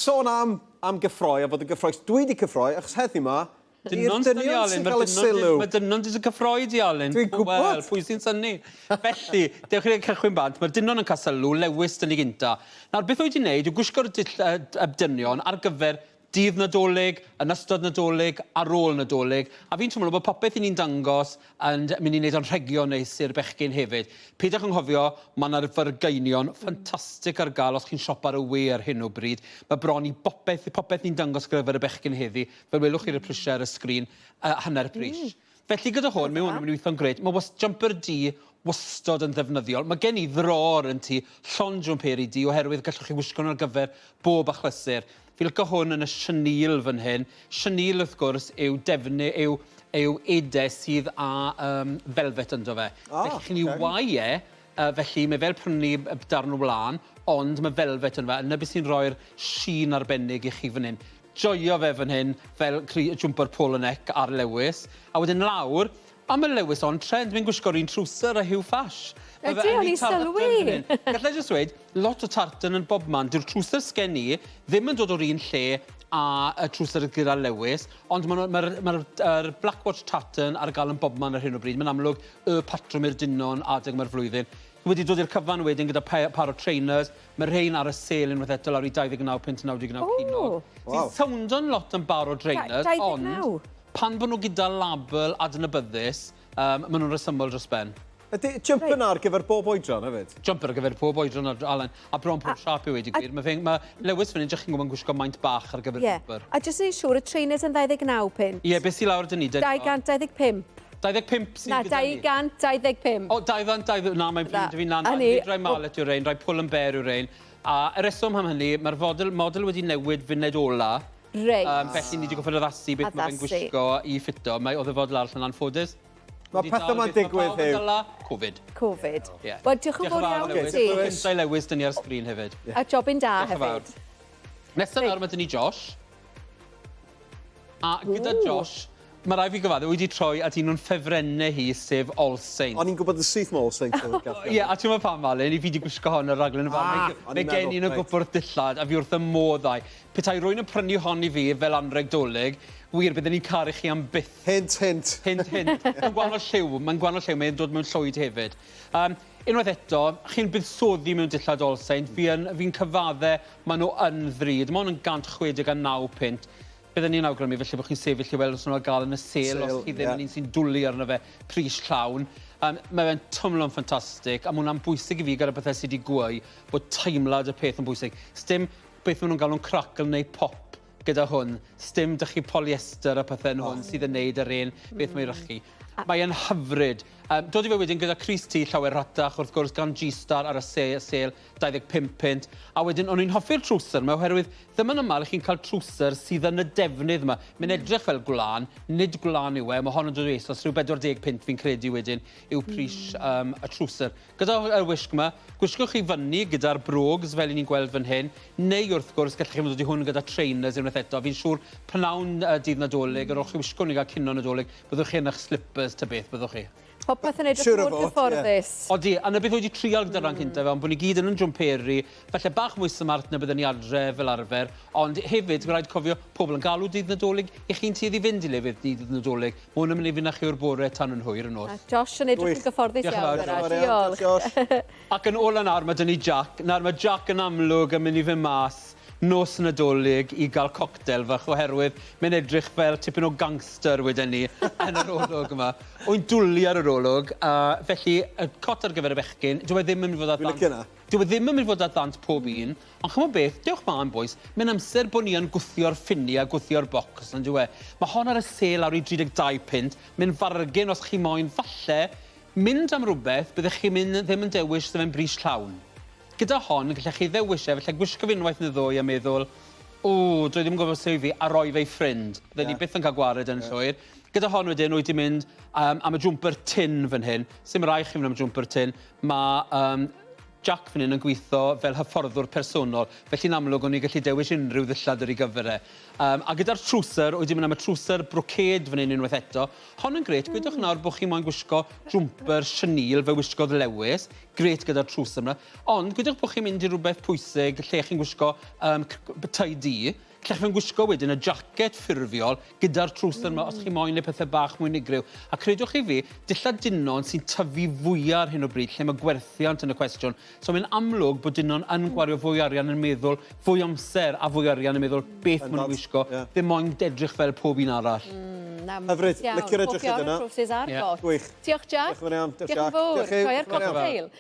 Sôn am gyffroi, a fod y gyffroi, dwi wedi cyffroi, achos heddi yma, Dynion sy'n cael y sylw. Mae Dynion sy'n cyffroi di Alun. Dwi'n gwybod. Wel, pwy sy'n synnu. Felly, dewch chi'n cychwyn bant, mae'r Dynion yn cael sylw, Lewis dyn ni gynta. Nawr, beth oedd wedi'i wneud, yw gwisgo'r Dynion ar gyfer dydd Nadolig, yn ystod Nadolig, ar ôl Nadolig, a fi'n teimlo bod popeth i ni'n dangos yn mynd i wneud o'n rhegio neis i'r bechgyn hefyd. Peidiwch yn nghofio, mae yna'r Gynion ffantastig ar gael os chi'n siop ar y we ar hyn o bryd. Mae bron i popeth ni'n dangos gyfer y bechgyn heddi, fel welwch chi'r prisiau ar y sgrin, hanner pris. Felly gyda hwn, mae hwn yn mynd i weithio'n gret. Mae jumper D wastod yn ddefnyddiol. Mae gen i ddror yn ti, llon jumper i D, oherwydd gallwch chi wisgo nhw ar gyfer bob achlysur. Fi licio hwn yn y chenil fan hyn. Chenil, wrth gwrs, yw ede sydd â velvet ynddo fe. Felly chi'n ei wae, felly mae fel prynu darn o wlan, ond mae velvet yn fe. Yna beth sy'n rhoi'r sheen arbennig i chi fan hyn. Joio fe fan hyn, fel jumper polo neck ar Lewis. A wedyn lawr, am y Lewis on trend, mae'n gwisgo'r un trwser a Ffasiwn. Ydy, o'n i sylwi. Gallai jyst dweud, lot o tartan yn bobman. Dyw'r trwser sgen i ddim yn dod o'r un lle a y trwser gyda Lewis, ond mae'r Black Watch tartan ar gael yn bobman ar hyn o bryd. Mae'n amlwg y patrwm i'r Dynion adeg mae'r flwyddyn. Wedi dod i'r cyfan wedyn gyda par o trainers. Mae'r rhain ar y sale unwaith eto lawr i 29.99 cinog. Sy'n soundo'n lot yn bar o trainers, ond pan bod nhw gyda label adnabyddus, maen nhw'n resymol dros ben. Ydy jumper na ar gyfer bob oedran hefyd? Jumper ar gyfer bob oedran, Alan. A bron pob siap i wedi gwir. Mae Lewis fan hyn, chi'n gwybod yn gwisgo maint bach ar gyfer jumper. A jyst yn siŵr, y trainers yn 29 pint. Ie, beth sy'n lawr dyn ni? 225. 25 sy'n na, gyda ni? 225. O, 200, na, mae'n ffrind fi'n nan. Rai malet yw'r ein, rai pwl yn ber yw'r ein. A y reswm am hynny, mae'r model wedi newid funed ola. Reit. Felly ni wedi goffod addasu beth mae'n gwisgo i ffito. Oedd y fodel arall yn anffodus. Mae pethau ma'n digwydd yw. Covid. Wel, diolch yn fawr iawn i ti. Cyntau Lewis dyn ni ar sgrin hefyd. A jobyn da hefyd. Nesaf nawr mae dyn ni Josh. A gyda Josh, mae rai fi gyfadde wedi troi at un o'n ffefrennau hi, sef All Saints. O'n i'n gwybod y syth mo All Saints. Ie, a ti'n meddwl pam Alun, i fi wedi gwisgo hon y raglen y fan. Mae gen i'n y gwybod dillad, a fi wrth y moddau. Petai rwy'n yn prynu hon i fi fel anreg dolyg, wir, bydden ni'n caru chi am byth. Hint. Mae'n gwahanol lliw, mae'n dod mewn llwyd hefyd. Unwaith eto, chi'n buddsoddi mewn dillad All Saints, fi'n cyfaddau, maen nhw yn ddrud. Mae hwn yn 169 pint. Bydden ni'n awgrymu felly bod chi'n sefyll i weld os nhw'n gael yn y sale, os chi ddim yn un sy'n dwlu arno fe pris llawn. Mae fe'n tymlo'n ffantastig, a mae hwnna'n bwysig i fi gyda bethau sydd wedi gwy, bod teimlad y peth yn bwysig. Sdim beth maen nhw'n galw'n crackle neu pop gyda hwn. Sdim dych chi polyester a pethau yn hwn sydd yn neud yr un beth mae'n rachu. Mae'n hyfryd. Dod i fe wedyn gyda Cris T llawer ratach, wrth gwrs gan G-Star ar y sale, 25 pint. A wedyn, o'n i'n hoffi'r trwser yma, oherwydd ddim yn ymal chi'n cael trwser sydd yn y defnydd yma. Mae'n edrych fel gwlan, nid gwlan yw e, mae hon yn dod o esos, rhyw 40 pint fi'n credu wedyn yw pris y trwser. Gyda y wisg yma, gwisgwch chi fyny gyda'r brogs fel ni'n gweld fan hyn, neu wrth gwrs gallwch chi dod i hwn gyda trainers unwaith eto. Fi'n siŵr pnawn dydd Nadolig, yr o'ch chi wisgo ni gael cino Nadolig, byddwch chi yn eich slippers ta beth, byddwch chi. Popeth yn edrych mor gyfforddus. Odi, a na beth wedi trial gyda'r rhan cyntaf fe, ond bod ni gyd yn jwmperi, falle bach mwy smart na byddwn ni adre fel arfer, ond hefyd, rhaid cofio, pobl yn galw dydd Nadolig, i chi'n tueddu fynd i lefydd dydd Nadolig. Mae hwn yn mynd i fynd â chi o'r bore tan yn hwyr yn nos. Josh yn edrych yn gyfforddus iawn. Diolch. Ac yn ôl yn ar, mae dyn ni Jack. Nawr, mae Jack yn amlwg yn mynd i fynd mas nos Nadolig i gael cocktail fach oherwydd mae'n edrych fel tipyn o gangster wedyn ni yn yr olwg yma. Wy'n dwlu ar yr olwg, felly y cot ar gyfer y bechgyn, dyw e ddim yn mynd fod ar ddant pob un, ond chymod beth, dewch ma'n boes, mae'n amser bod ni yn gwthio'r ffini a gwthio'r bocs, ond dyw e. Mae hon ar y sale awr i 32 pint, mae'n fargen os chi moyn falle, mynd am rhywbeth, byddech chi ddim yn dewis sef yn bris llawn. Gyda hon, gallech chi ddewis falle gwisgo fi unwaith yn y ddwy a meddwl, dwi ddim yn gwybod sef fi, a roi fe i ffrind. Fydden ni byth yn cael gwared yn llwyr. Gyda hon wedyn, wyt ti'n mynd am y jwmper tin fan hyn. Sym rai chi fynd am y jwmper tin. Mae Jack fan hyn yn gweithio fel hyfforddwr personol, felly'n amlwg o'n i gallu dewis unrhyw ddillad ar ei gyfer e. A gyda'r trwser, wedi mynd am y trwser broced fan hyn unwaith eto, hon yn gret, gwydwch nawr bod chi moyn gwisgo jwmper chenil fe wisgodd Lewis, gret gyda'r trwser yma, ond gwydwch bod chi'n mynd i rhywbeth pwysig lle chi'n gwisgo tie-dye, lle chi'n gwisgo wedyn y jacket ffurfiol gyda'r trwser yma os chi moyn neu pethau bach mwy unigryw. A credwch chi fi, dillad Dynion sy'n tyfu fwyaf ar hyn o bryd, lle mae gwerthiant yn y cwestiwn. So mae'n amlwg bod Dynion yn gwario fwy arian yn meddwl, fwy amser a fwy arian yn meddwl beth maen nhw'n wisgo, ddim moyn edrych fel pob un arall. Hyfryd, licio'r edrych yna. Gwych. Diolch, Jack. Diolch yn fawr. Joio'r cocktail.